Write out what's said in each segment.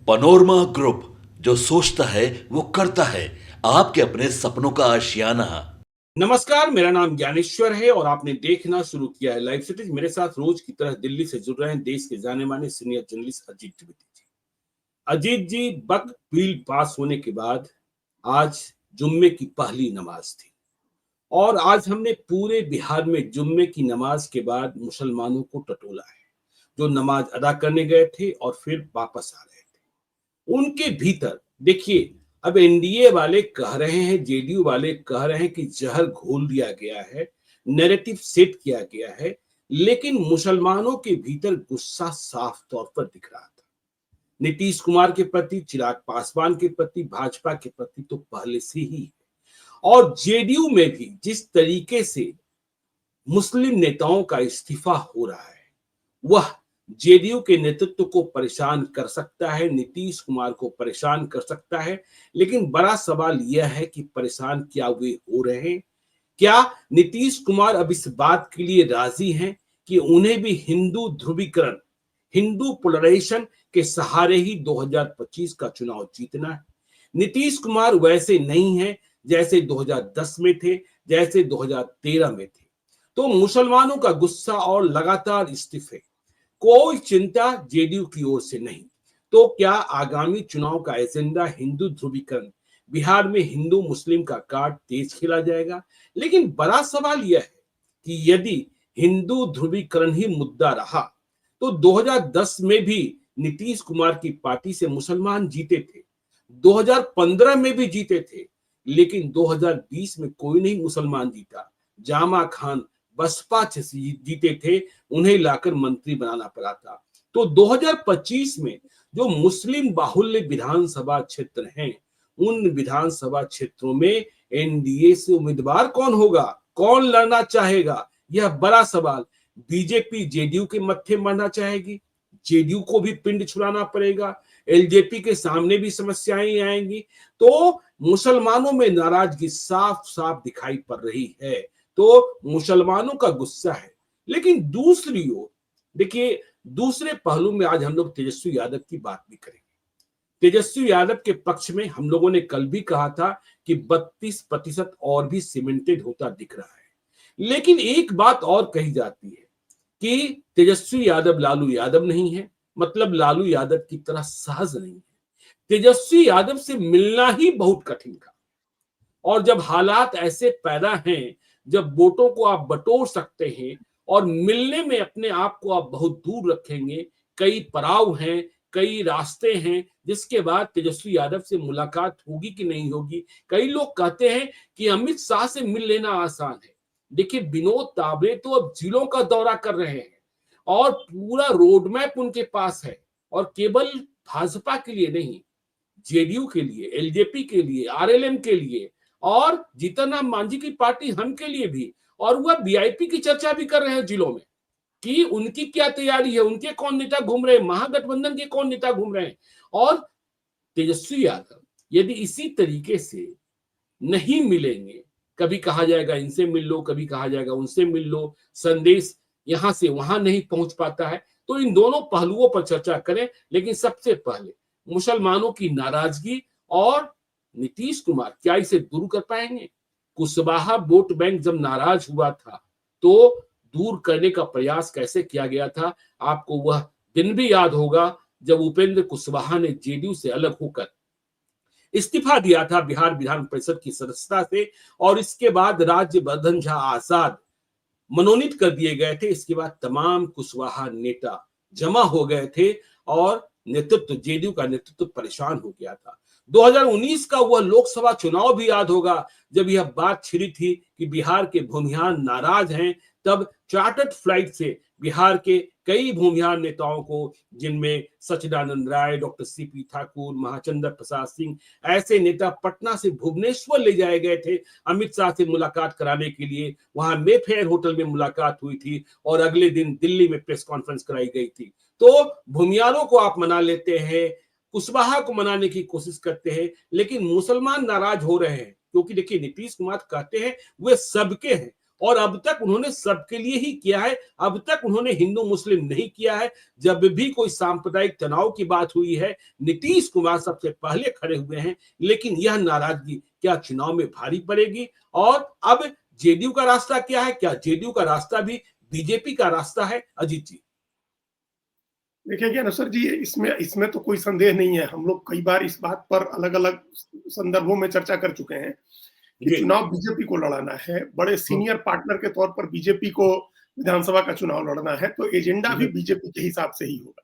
Panorama group, जो सोचता है वो करता है। आपके अपने सपनों का आशियाना। नमस्कार, मेरा नाम ज्ञानेश्वर है और आपने देखना शुरू किया है लाइव सिटीज। मेरे साथ रोज की तरह दिल्ली से जुड़ रहे हैं देश के जाने माने सीनियर जर्नलिस्ट अजीत द्विवेदी जी। अजीत जी, वक्त बिल पास होने के बाद आज जुम्मे की पहली नमाज थी और आज हमने पूरे बिहार में जुम्मे की नमाज के बाद मुसलमानों को टटोला है जो नमाज अदा करने गए थे और फिर वापस आ रहे थे। उनके भीतर देखिए, अब एनडीए वाले कह रहे हैं, जेडीयू वाले कह रहे हैं कि जहर घोल दिया गया है, नैरेटिव सेट किया गया है, लेकिन मुसलमानों के भीतर गुस्सा साफ तौर पर दिख रहा था। नीतीश कुमार के प्रति, चिराग पासवान के प्रति, भाजपा के प्रति तो पहले से ही है। और जेडीयू में भी जिस तरीके से मुस्लिम नेताओं का इस्तीफा हो रहा है, वह जेडीयू के नेतृत्व को परेशान कर सकता है, नीतीश कुमार को परेशान कर सकता है। लेकिन बड़ा सवाल यह है कि परेशान क्या वे हो रहे हैं? क्या नीतीश कुमार अब इस बात के लिए राजी हैं कि उन्हें भी हिंदू ध्रुवीकरण, हिंदू पोलराइजेशन के सहारे ही 2025 का चुनाव जीतना है? नीतीश कुमार वैसे नहीं है जैसे 2010 में थे, जैसे 2013 में थे। तो मुसलमानों का गुस्सा और लगातार इस्तीफे, कोई चिंता जेडीयू की ओर से नहीं। तो क्या आगामी चुनाव का एजेंडा हिंदू ध्रुवीकरण, बिहार में हिंदू मुस्लिम का कार्ड तेज खेला जाएगा? लेकिन बड़ा सवाल यह है कि यदि हिंदू ध्रुवीकरण ही मुद्दा रहा तो 2010 में भी नीतीश कुमार की पार्टी से मुसलमान जीते थे, 2015 में भी जीते थे, लेकिन 2020 में कोई नहीं मुसलमान जीता। जामा खान बसपा से जीते थे, उन्हें लाकर मंत्री बनाना पड़ा था। तो 2025 में जो मुस्लिम बाहुल्य विधानसभा क्षेत्र हैं, उन विधानसभा क्षेत्रों में एनडीए से उम्मीदवार कौन होगा, कौन लड़ना चाहेगा, यह बड़ा सवाल। बीजेपी जेडीयू के मत्थे मरना चाहेगी, जेडीयू को भी पिंड छुड़ाना पड़ेगा, एलजेपी के सामने भी समस्याएं आएंगी। तो मुसलमानों में नाराजगी साफ साफ दिखाई पड़ रही है। तो मुसलमानों का गुस्सा है। लेकिन दूसरी ओर देखिए, दूसरे पहलू में आज हम लोग तेजस्वी यादव की बात भी करेंगे। तेजस्वी यादव के पक्ष में हम लोगों ने कल भी कहा था कि 32% और भी सीमेंटेड होता दिख रहा है। लेकिन एक बात और कही जाती है कि तेजस्वी यादव लालू यादव नहीं है, मतलब लालू यादव की तरह सहज नहीं है। तेजस्वी यादव से मिलना ही बहुत कठिन था। और जब हालात ऐसे पैदा हैं, जब वोटों को आप बटोर सकते हैं और मिलने में अपने आप को आप बहुत दूर रखेंगे, कई पड़ाव हैं, कई रास्ते हैं, जिसके बाद तेजस्वी यादव से मुलाकात होगी कि नहीं होगी। कई लोग कहते हैं कि अमित शाह से मिल लेना आसान है। देखिए, विनोद तावड़े तो अब जिलों का दौरा कर रहे हैं और पूरा रोड मैप उनके पास है, और केवल भाजपा के लिए नहीं, जेडीयू के लिए, एलजेपी के लिए, आरएलएम के लिए और जीतन राम मांझी की पार्टी हम के लिए भी। और वह वीआईपी की चर्चा भी कर रहे हैं जिलों में कि उनकी क्या तैयारी है, उनके कौन नेता घूम रहे हैं, महागठबंधन के कौन नेता घूम रहे हैं। और तेजस्वी यादव यदि इसी तरीके से नहीं मिलेंगे, कभी कहा जाएगा इनसे मिल लो, कभी कहा जाएगा उनसे मिल लो, संदेश यहां से वहां नहीं पहुंच पाता है। तो इन दोनों पहलुओं पर चर्चा करें। लेकिन सबसे पहले मुसलमानों की नाराजगी और नीतीश कुमार क्या इसे दूर कर पाएंगे? कुशवाहा वोट बैंक जब नाराज हुआ था तो दूर करने का प्रयास कैसे किया गया था? आपको वह दिन भी याद होगा जब उपेंद्र कुशवाहा ने जेडीयू से अलग होकर इस्तीफा दिया था बिहार विधान परिषद की सदस्यता से, और इसके बाद राज्यवर्धन झा आजाद मनोनीत कर दिए गए थे। इसके बाद तमाम कुशवाहा नेता जमा हो गए थे और नेतृत्व, जेडीयू का नेतृत्व परेशान हो गया था। 2019 का वह लोकसभा चुनाव भी याद होगा जब यह बात छिड़ी थी कि बिहार के भूमिहार नाराज हैं। तब चार्टर्ड फ्लाइट से बिहार के कई भूमिहार नेताओं को, जिनमें सच्चिदानंद राय, डॉक्टर सीपी ठाकुर, महाचंद्र प्रसाद सिंह, ऐसे नेता पटना से भुवनेश्वर ले जाए गए थे अमित शाह से मुलाकात कराने के लिए। वहां मेफेयर होटल में मुलाकात हुई थी और अगले दिन दिल्ली में प्रेस कॉन्फ्रेंस कराई गई थी। तो भूमियारों को आप मना लेते हैं, कुशवाहा को मनाने की कोशिश करते हैं, लेकिन मुसलमान नाराज हो रहे हैं क्योंकि देखिए, नीतीश कुमार कहते हैं वे सबके हैं और अब तक उन्होंने सबके लिए ही किया है। अब तक उन्होंने हिंदू मुस्लिम नहीं किया है। जब भी कोई सांप्रदायिक तनाव की बात हुई है, नीतीश कुमार सबसे पहले खड़े हुए हैं। लेकिन यह नाराजगी क्या चुनाव में भारी पड़ेगी? और अब जेडीयू का रास्ता क्या है? क्या जेडीयू का रास्ता भी बीजेपी का रास्ता है? अजीत जी। देखिए ज्ञानेश्वर जी, इसमें इसमें तो कोई संदेह नहीं है। हम लोग कई बार इस बात पर अलग अलग संदर्भों में चर्चा कर चुके हैं कि चुनाव बीजेपी को लड़ाना है, बड़े सीनियर पार्टनर के तौर पर बीजेपी को विधानसभा का चुनाव लड़ना है, तो एजेंडा भी बीजेपी के हिसाब से ही होगा।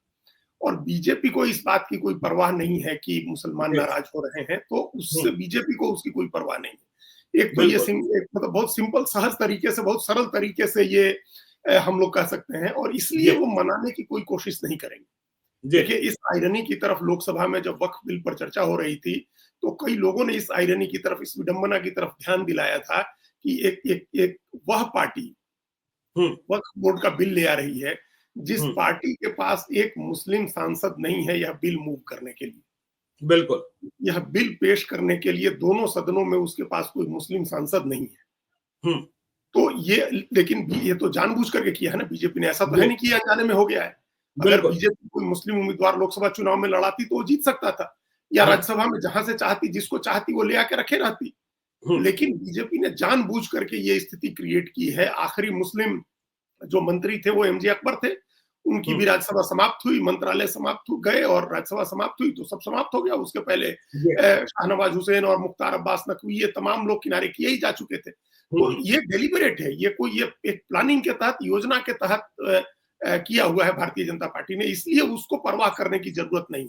और बीजेपी को इस बात की कोई परवाह नहीं है कि मुसलमान नाराज हो रहे हैं, तो उससे बीजेपी को उसकी कोई परवाह नहीं है। एक तो ये मतलब बहुत सिंपल सहज तरीके से, बहुत सरल तरीके से ये हम लोग कह सकते हैं, और इसलिए वो मनाने की कोई कोशिश नहीं करेंगे। देखिए, इस आयरनी की तरफ लोकसभा में जब वक्फ बिल पर चर्चा हो रही थी, तो कई लोगों ने इस आयरनी की तरफ, इस विडंबना की तरफ ध्यान दिलाया था कि एक वह पार्टी वक्फ बोर्ड का बिल ले आ रही है जिस पार्टी के पास एक मुस्लिम सांसद नहीं है यह बिल मूव करने के लिए। बिल्कुल, यह बिल पेश करने के लिए दोनों सदनों में उसके पास कोई मुस्लिम सांसद नहीं है। तो ये, लेकिन ये तो जानबूझ करके किया है ना बीजेपी ने, ऐसा तो है नहीं कि अनजाने में हो गया है। अगर बीजेपी कोई मुस्लिम उम्मीदवार लोकसभा चुनाव में लड़ाती तो वो जीत सकता था, या राज्यसभा में जहां से चाहती, जिसको चाहती वो ले आके रखे रहती। लेकिन बीजेपी ने जानबूझ करके ये स्थिति क्रिएट की है। आखिरी मुस्लिम जो मंत्री थे वो एमजे अकबर थे, उनकी भी राज्यसभा समाप्त हुई, मंत्रालय समाप्त हो गए और राज्यसभा समाप्त हुई तो सब समाप्त हो गया। उसके पहले शाहनवाज हुसैन और मुख्तार अब्बास नकवी, ये तमाम लोग किनारे किए ही जा चुके थे। तो ये डेलिबरेट है, ये कोई ये एक प्लानिंग के तहत, योजना के तहत किया हुआ है भारतीय जनता पार्टी ने, इसलिए उसको परवाह करने की जरूरत नहीं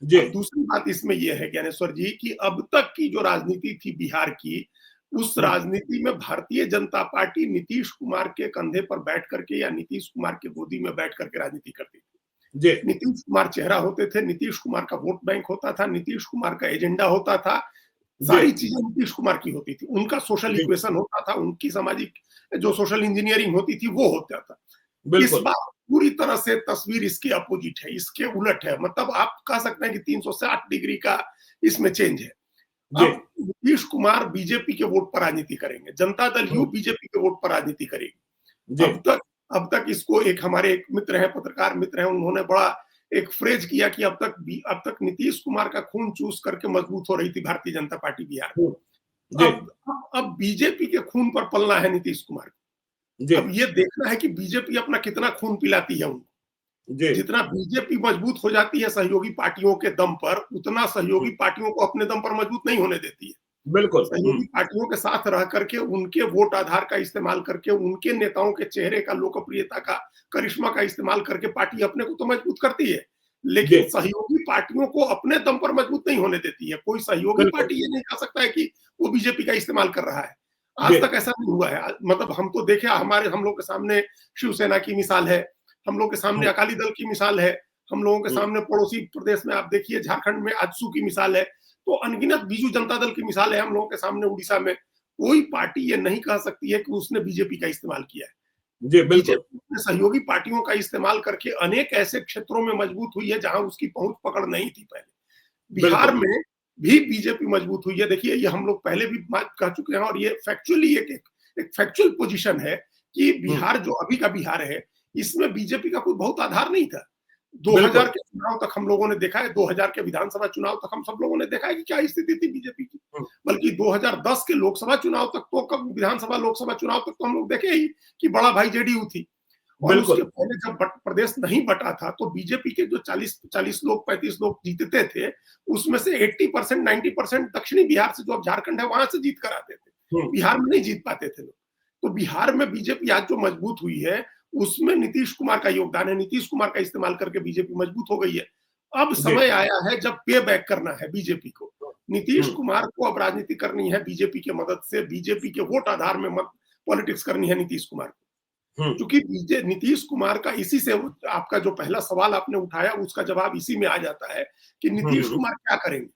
है। दूसरी बात इसमें यह है ज्ञानेश्वर जी कि अब तक की जो राजनीति थी बिहार की, उस राजनीति में भारतीय जनता पार्टी नीतीश कुमार के कंधे पर बैठ करके या नीतीश कुमार के गोदी में बैठ करके राजनीति करती थी। नीतीश कुमार चेहरा होते थे, नीतीश कुमार का वोट बैंक होता था, नीतीश कुमार का एजेंडा होता था, सारी चीजें नीतीश कुमार की होती थी। उनका सोशल इक्वेशन होता था, उनकी सामाजिक जो सोशल इंजीनियरिंग होती थी वो होता था। इस बार पूरी तरह से तस्वीर इसके अपोजिट है, इसके उलट है। मतलब आप कह सकते हैं कि 360 डिग्री का इसमें चेंज है। अब नीतीश कुमार बीजेपी के वोट पर राजनीति करेंगे, जनता दल यू बीजेपी के वोट पर राजनीति करेगी। अब तक इसको एक हमारे एक मित्र हैं, पत्रकार मित्र हैं, उन्होंने बड़ा एक फ्रेज किया कि अब तक नीतीश कुमार का खून चूस करके मजबूत हो रही थी भारतीय जनता पार्टी बिहार में। अब बीजेपी के खून पर पलना है नीतीश कुमार को। अब ये देखना है कि बीजेपी अपना कितना खून पिलाती है उनको। जितना बीजेपी मजबूत हो जाती है सहयोगी पार्टियों के दम पर, उतना सहयोगी पार्टियों को अपने दम पर मजबूत नहीं होने देती है। बिल्कुल, सहयोगी पार्टियों के साथ रह करके, उनके वोट आधार का इस्तेमाल करके, उनके नेताओं के चेहरे का, लोकप्रियता का, करिश्मा का इस्तेमाल करके पार्टी अपने को तो मजबूत करती है, लेकिन सहयोगी पार्टियों को अपने दम पर मजबूत नहीं होने देती है। कोई सहयोगी पार्टी ये नहीं कह सकता है कि वो बीजेपी का इस्तेमाल कर रहा है। आज तक ऐसा नहीं हुआ है। मतलब हम तो देखे, हम लोग के सामने शिवसेना की मिसाल है, हम लोग के सामने अकाली दल की मिसाल है, हम लोगों के सामने पड़ोसी प्रदेश में आप देखिए झारखंड में आजसू की मिसाल है, तो अनगिनत बीजू जनता दल की मिसाल है हम लोगों के सामने। उड़ीसा में कोई पार्टी ये नहीं कह सकती है कि उसने बीजेपी का इस्तेमाल किया है। बीजेपी ने सहयोगी पार्टियों का इस्तेमाल करके अनेक ऐसे क्षेत्रों में मजबूत हुई है जहां उसकी पहुंच पकड़ नहीं थी पहले। बिहार में भी बीजेपी मजबूत हुई है। देखिए, ये हम लोग पहले भी बात कह चुके हैं और ये फैक्चुअली एक फैक्चुअल पोजीशन है कि बिहार जो अभी का बिहार है, इसमें बीजेपी का कोई बहुत आधार नहीं था। 2000 के चुनाव तक हम लोगों ने देखा है, 2000 के विधानसभा चुनाव तक हम सब लोगों ने देखा है कि क्या स्थिति थी बीजेपी की। बल्कि 2010 के लोकसभा चुनाव तक तो, विधानसभा लोकसभा चुनाव तक तो हम लोग देखे ही कि बड़ा भाई जेडीयू थी। और उसके पहले जब प्रदेश नहीं बटा था तो बीजेपी के जो 40 लोग 35 लोग जीतते थे, उसमें से 80% 90% दक्षिणी बिहार से, जो अब झारखंड है, वहां से जीत कर आते थे। बिहार में नहीं जीत पाते थे लोग। तो बिहार में बीजेपी आज जो मजबूत हुई है, उसमें नीतीश कुमार का योगदान है। नीतीश कुमार का इस्तेमाल करके बीजेपी मजबूत हो गई है। अब समय आया है जब पे बैक करना है बीजेपी को। नीतीश कुमार को अब राजनीति करनी है बीजेपी की मदद से, बीजेपी के वोट आधार में पॉलिटिक्स करनी है नीतीश कुमार को। क्योंकि नीतीश कुमार का, इसी से आपका जो पहला सवाल आपने उठाया उसका जवाब इसी में आ जाता है कि नीतीश कुमार क्या करेंगे।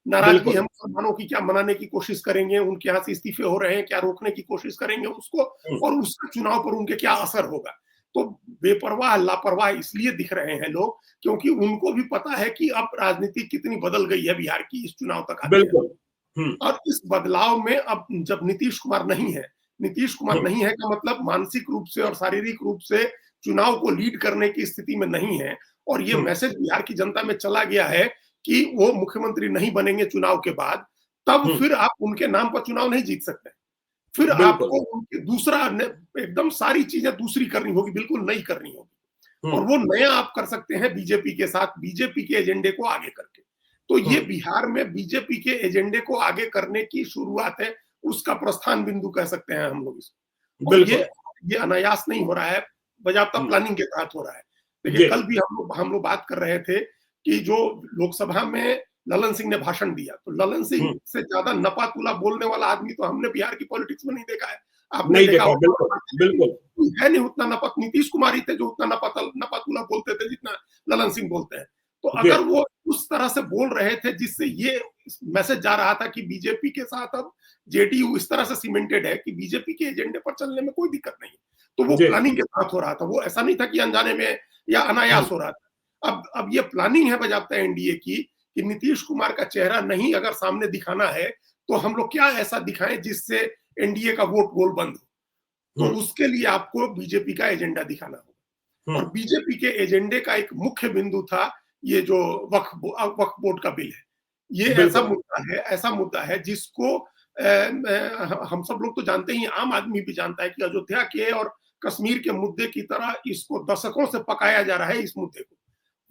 नाराजगी हम मुसलमानों की क्या मनाने की कोशिश करेंगे, उनके यहाँ से इस्तीफे हो रहे हैं क्या रोकने की कोशिश करेंगे उसको, और उसका चुनाव पर उनके क्या असर होगा। तो बेपरवाह लापरवाह इसलिए दिख रहे हैं लोग क्योंकि उनको भी पता है कि अब राजनीति कितनी बदल गई है बिहार की इस चुनाव तक आते हैं। और इस बदलाव में अब जब नीतीश कुमार नहीं है, नीतीश कुमार नहीं है का मतलब मानसिक रूप से और शारीरिक रूप से चुनाव को लीड करने की स्थिति में नहीं है। और ये मैसेज बिहार की जनता में चला गया है कि वो मुख्यमंत्री नहीं बनेंगे चुनाव के बाद, तब फिर आप उनके नाम पर चुनाव नहीं जीत सकते। फिर आपको उनके दूसरा एकदम सारी चीजें दूसरी करनी होगी, बिल्कुल नई करनी होगी। और वो नया आप कर सकते हैं बीजेपी के साथ, बीजेपी के एजेंडे को आगे करके। तो ये बिहार में बीजेपी के एजेंडे को आगे करने की शुरुआत है, उसका प्रस्थान बिंदु कह सकते हैं हम लोग इसको। और ये अनायास नहीं हो रहा है, बजाबता प्लानिंग के तहत हो रहा है। देखिए कल भी हम लोग बात कर रहे थे कि जो लोकसभा में ललन सिंह ने भाषण दिया, तो ललन सिंह से ज्यादा नपा तुला बोलने वाला आदमी तो हमने बिहार की पॉलिटिक्स में नहीं देखा है। आपने देखा बिल्कुल है नहीं उतना नपा, नीतीश कुमार ही थे जो उतना नपा तुला बोलते थे जितना ललन सिंह बोलते हैं। तो अगर वो उस तरह से बोल रहे थे जिससे ये मैसेज जा रहा था कि बीजेपी के साथ अब जेडीयू इस तरह से सीमेंटेड है कि बीजेपी के एजेंडे पर चलने में कोई दिक्कत नहीं, तो वो प्लानिंग के साथ हो रहा था। वो ऐसा नहीं था कि अनजाने में या अनायास हो रहा था। अब ये प्लानिंग है बजाबता एनडीए की कि नीतीश कुमार का चेहरा नहीं अगर सामने दिखाना है तो हम लोग क्या ऐसा दिखाएं जिससे एनडीए का वोट गोल बंद हो। तो उसके लिए आपको बीजेपी का एजेंडा दिखाना होगा। और बीजेपी के एजेंडे का एक मुख्य बिंदु था ये जो वक्फ बोर्ड का बिल है। ये ऐसा मुद्दा है जिसको हम सब लोग तो जानते ही, आम आदमी भी जानता है कि अयोध्या के और कश्मीर के मुद्दे की तरह इसको दशकों से पकाया जा रहा है। इस मुद्दे को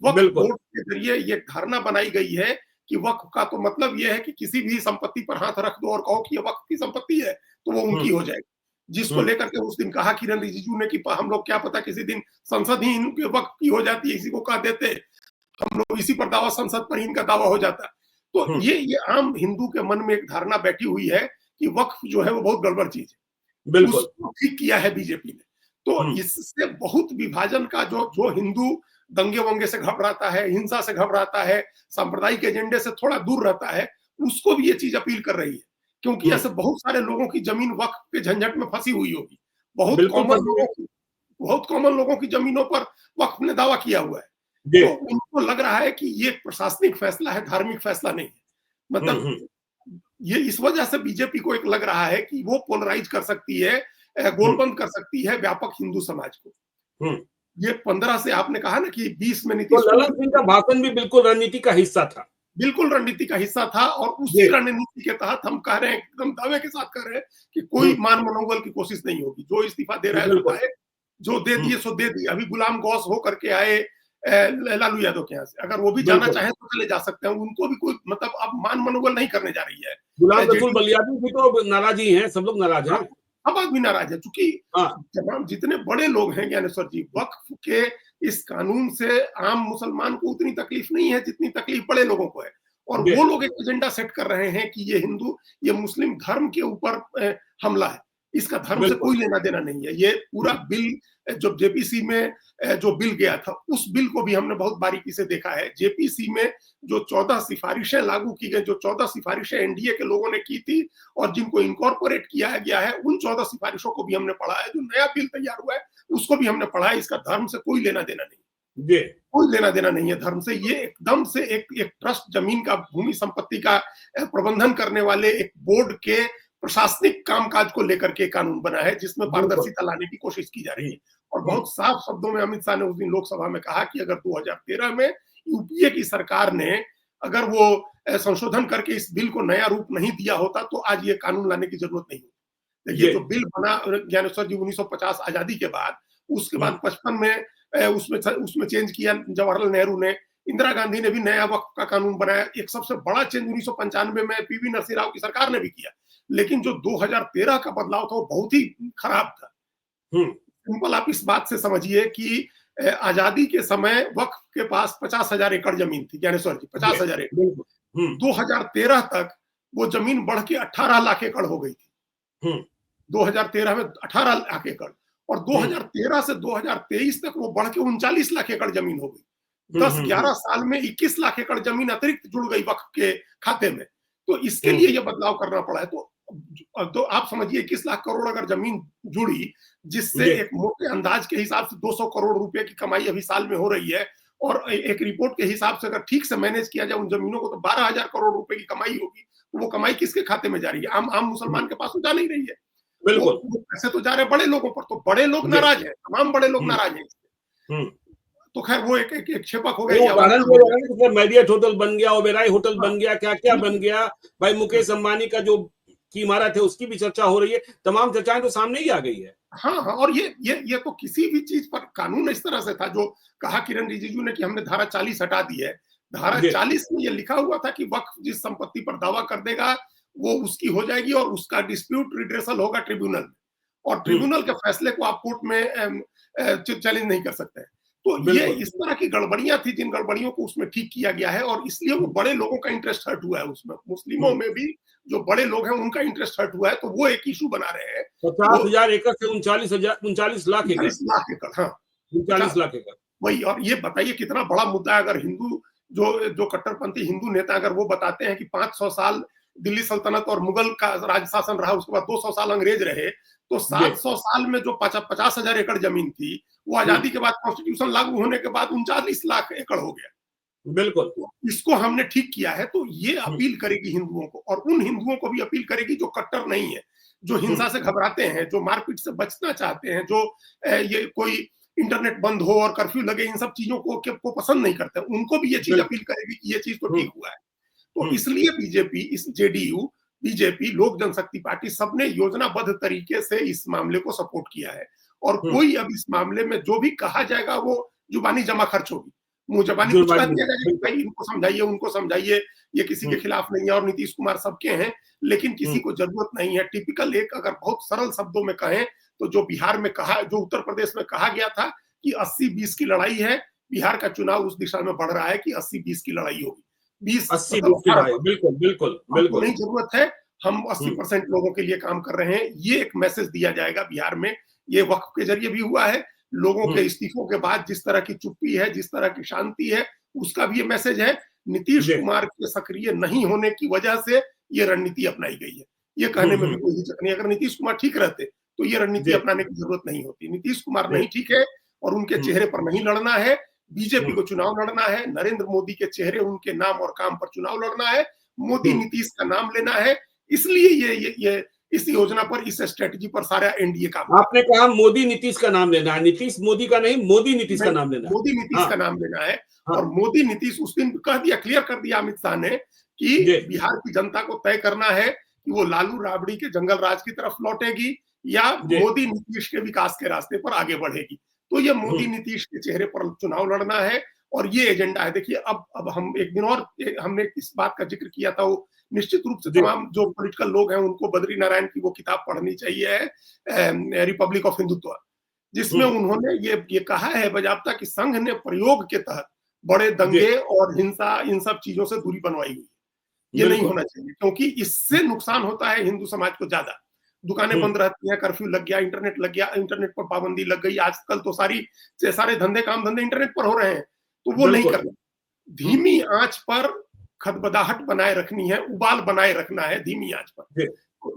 वक्फ बोर्ड के जरिए ये धारणा बनाई गई है कि वक्फ का तो मतलब ये है कि किसी भी संपत्ति पर हाथ रख दो और कहो कि ये वक्फ की संपत्ति है तो वो उनकी हो जाएगी। जिसको लेकर के उस दिन कहा किरण रिजिजू ने कि हम लोग क्या पता किसी दिन संसद ही इनके वक्फ की हो जाती है, इसी को कह देते, हम लोग इसी पर दावा, संसद पर इनका दावा हो जाता। तो ये आम हिंदू के मन में एक धारणा बैठी हुई है कि वक्फ जो है वो बहुत गड़बड़ चीज है। बिल्कुल उसको ठीक किया है बीजेपी ने। तो इससे बहुत विभाजन का जो हिंदू दंगे वंगे से घबराता है, हिंसा से घबराता है, सांप्रदायिक एजेंडे से थोड़ा दूर रहता है, उसको भी ये चीज अपील कर रही है। क्योंकि ऐसे बहुत सारे लोगों की जमीन वक्फ के झंझट में फंसी हुई होगी। बहुत कॉमन लोगों की जमीनों पर वक्फ ने दावा किया हुआ है। तो उनको लग रहा है कि ये प्रशासनिक फैसला है, धार्मिक फैसला नहीं है। मतलब ये इस वजह से बीजेपी को एक लग रहा है कि वो पोलराइज कर सकती है, गोलबंद कर सकती है व्यापक हिंदू समाज को। ये 15 से आपने कहा ना कि 20 में नीतीश ललन सिंह का भाषण भी बिल्कुल रणनीति का हिस्सा था। बिल्कुल रणनीति का हिस्सा था। और उसी रणनीति के तहत हम कह रहे हैं, एकदम दावे के साथ कह रहे हैं कि कोई मान मनोबल की कोशिश नहीं होगी। जो इस्तीफा दे रहा है जो दे दिए सो दे दिए। अभी गुलाम गौस हो करके आए लालू यादव के यहाँ से, अगर वो भी जाना चाहे तो चले जा सकते हैं। उनको भी कोई मतलब अब मान मनोबल नहीं करने जा रही है। गुलाम रसूल बलियादी भी तो नाराज ही हैं, सब लोग नाराज हैं। अब आदमी नाराज है क्योंकि तमाम जितने बड़े लोग हैं ज्ञानेश्वर जी, वक्फ के इस कानून से आम मुसलमान को उतनी तकलीफ नहीं है जितनी तकलीफ बड़े लोगों को है। और वो लोग एक एजेंडा सेट कर रहे हैं कि ये मुस्लिम धर्म के ऊपर हमला है, इसका धर्म से कोई लेना देना नहीं है। ये पूरा बिल जब जेपीसी में जो बिल गया था, उस बिल को भी हमने बहुत बारीकी से देखा है। जेपीसी में जो 14 सिफारिशें लागू की गई, जो 14 सिफारिशें एनडीए के लोगों ने की थी और जिनको इनकॉर्पोरेट किया गया है, उन 14 सिफारिशों को भी हमने पढ़ा है। जो नया बिल तैयार हुआ है उसको भी हमने पढ़ा है। इसका धर्म से कोई लेना देना नहीं, कोई लेना देना नहीं है धर्म से। ये एकदम से एक ट्रस्ट, जमीन का, भूमि संपत्ति का प्रबंधन करने वाले एक बोर्ड के प्रशासनिक कामकाज को लेकर के कानून बना है, जिसमें पारदर्शिता लाने की कोशिश की जा रही है। और बहुत साफ शब्दों में अमित शाह ने उस दिन लोकसभा में कहा कि अगर 2013 में यूपीए की सरकार ने अगर वो संशोधन करके इस बिल को नया रूप नहीं दिया होता तो आज ये कानून लाने की जरूरत नहीं होती। देखिए जो बिल बना ज्ञानेश्वर जी 1950 आजादी के बाद, उसके बाद 55 में उसमें चेंज किया जवाहरलाल नेहरू ने, इंदिरा गांधी ने भी नया वक्फ का कानून बनाया। एक सबसे बड़ा चेंज 1995 में पीवी नरसिंह राव की सरकार ने भी किया। लेकिन जो 2013 का बदलाव था वो बहुत ही खराब था। सिंपल आप इस बात से समझिए कि आजादी के समय वक्फ के पास 50,000 एकड़ जमीन थी ज्ञानेश्वर जी, 50,000 एकड़। 2013 तक वो जमीन बढ़ के 18 लाख एकड़ हो गई थी। 2013 में 18 लाख एकड़, और 2013 से 2023 तक वो बढ़ के 39 लाख एकड़ जमीन हो गई। 10-11 साल में 21 लाख एकड़ जमीन अतिरिक्त जुड़ गई वक्फ के खाते में। तो इसके लिए ये बदलाव करना पड़ा है। तो आप समझिए 21 लाख करोड़ अगर जमीन जुड़ी, जिससे एक मोटे अंदाज के हिसाब से 200 करोड़ रुपए की कमाई अभी साल में हो रही है, और एक रिपोर्ट के हिसाब से अगर ठीक से मैनेज किया जाए उन जमीनों को तो 12,000 करोड़ रुपए की कमाई होगी। तो वो कमाई किसके खाते में जा रही है? आम मुसलमान के पास तो जा नहीं रही है। बिल्कुल। वो पैसे तो जा रहे हैं बड़े लोगों पर, तो बड़े लोग नाराज हैं, तमाम बड़े लोग नाराज हैं इससे। तो खैर वो एक क्षेपक हो गया। वो उदाहरण दे रहा है कि मतलब मैरियट होटल बन गया, ओबेरॉय होटल बन गया, क्या क्या बन गया। भाई मुकेश अंबानी का जो की इमारत है उसकी भी चर्चा हो रही है। तमाम चर्चाएं तो सामने ही आ गई है। हाँ हाँ, और ये तो किसी भी चीज पर कानून इस तरह से था, जो कहा किरण रिजिजू ने कि हमने धारा 40 हटा दी है। धारा 40 में ये लिखा हुआ था कि वक्फ जिस संपत्ति पर दावा कर देगा वो उसकी हो जाएगी और उसका डिस्प्यूट रिड्रेसल होगा ट्रिब्यूनल में, और ट्रिब्यूनल के फैसले को आप कोर्ट में चैलेंज नहीं कर सकते। तो ये इस तरह की गड़बड़ियां थी, जिन गड़बड़ियों को उसमें ठीक किया गया है, और इसलिए वो बड़े लोगों का इंटरेस्ट हर्ट हुआ है उसमें। मुस्लिमों में भी जो बड़े लोग हैं उनका इंटरेस्ट हर्ट हुआ है, तो वो एक इशू बना रहे हैं। 50,000 एकड़ से 39 लाख एकड़। 39 लाख एकड़, हाँ 39 लाख एकड़। वही। और ये बताइए कितना बड़ा मुद्दा है। अगर हिंदू जो कट्टरपंथी हिंदू नेता अगर वो बताते हैं कि 500 साल दिल्ली सल्तनत और मुगल का राज शासन रहा, उसके बाद 200 साल अंग्रेज रहे, तो 700 साल में जो 50,000 एकड़ जमीन थी वो आजादी के बाद कॉन्स्टिट्यूशन लागू होने के बाद 39 लाख एकड़ हो गया। बिल्कुल। तो इसको हमने ठीक किया है। तो ये अपील करेगी हिंदुओं को, और उन हिंदुओं को भी अपील करेगी जो कट्टर नहीं है, जो हिंसा से घबराते हैं, जो मारपीट से बचना चाहते हैं, जो ये कोई इंटरनेट बंद हो और कर्फ्यू लगे, इन सब चीजों को पसंद नहीं करते, उनको भी ये चीज अपील करेगी कि ये चीज तो ठीक हुआ है। तो इसलिए बीजेपी, इस जेडीयू, बीजेपी, लोक जनशक्ति पार्टी, सबने योजनाबद्ध तरीके से इस मामले को सपोर्ट किया है। और कोई अब इस मामले में जो भी कहा जाएगा वो जुबानी जमा खर्च होगी। मुंह जबानी कुछ कह दिया जाएगा कि भाई इनको समझाइए, उनको समझाइए, ये किसी के खिलाफ नहीं है और नीतीश कुमार सबके हैं, लेकिन किसी को जरूरत नहीं है। टिपिकल एक अगर बहुत सरल शब्दों में कहें तो जो बिहार में कहा, जो उत्तर प्रदेश में कहा गया था कि 80-20 की लड़ाई है, बिहार का चुनाव उस दिशा में बढ़ रहा है कि 80-20 की लड़ाई होगी। 80-20 की लड़ाई, बिल्कुल बिल्कुल बिल्कुल। नहीं जरूरत है, हम 80% लोगों के लिए काम कर रहे हैं, ये एक मैसेज दिया जाएगा बिहार में। ये वक्फ के जरिए भी हुआ है, लोगों के इस्तीफों के बाद जिस तरह की चुप्पी है, जिस तरह की शांति है, उसका भी ये मैसेज है। नीतीश कुमार के सक्रिय नहीं होने की वजह से ये रणनीति अपनाई गई है, ये कहने में भी कोई हिचक नहीं। अगर नीतीश कुमार ठीक रहते तो ये रणनीति अपनाने की जरूरत नहीं होती। नीतीश कुमार नहीं ठीक है और उनके चेहरे पर नहीं लड़ना है। बीजेपी को चुनाव लड़ना है, नरेंद्र मोदी के चेहरे, उनके नाम और काम पर चुनाव लड़ना है, मोदी नीतीश का नाम लेना है। इसलिए ये इस योजना पर, इस स्ट्रेटजी पर सारा एनडीए का। आपने कहा मोदी नीतीश का नाम लेना है, नीतीश मोदी का नहीं, मोदी नीतीश का नाम लेना है। मोदी नीतीश का नाम लेना है। और मोदी नीतीश उस दिन कह दिया, क्लियर कर दिया अमित शाह ने कि बिहार की जनता को तय करना है कि वो लालू राबड़ी के जंगल राज की तरफ लौटेगी या मोदी नीतीश के विकास के रास्ते पर आगे बढ़ेगी। तो ये मोदी नीतीश के चेहरे पर चुनाव लड़ना है और ये एजेंडा है। देखिए अब हम एक दिन और हमने इस बात का जिक्र किया था, वो निश्चित रूप से तमाम जो पॉलिटिकल लोग हैं उनको बद्री नारायण की वो किताब पढ़नी चाहिए है, रिपब्लिक ऑफ हिंदुत्व, जिसमें उन्होंने ये कहा है बजाबता कि संघ ने प्रयोग के तहत बड़े दंगे और हिंसा, इन सब चीजों से दूरी बनवाई हुई है। ये नहीं होना चाहिए, क्योंकि इससे नुकसान होता है हिंदू समाज को ज्यादा। दुकानें बंद रहती हैं, कर्फ्यू लग गया, इंटरनेट लग गया, इंटरनेट पर पाबंदी लग गई, आजकल तो सारे काम धंधे इंटरनेट पर हो रहे हैं, तो वो नहीं करना। धीमी आंच पर खदबदाहट बनाए रखनी है, उबाल बनाए रखना है धीमी आंच पर।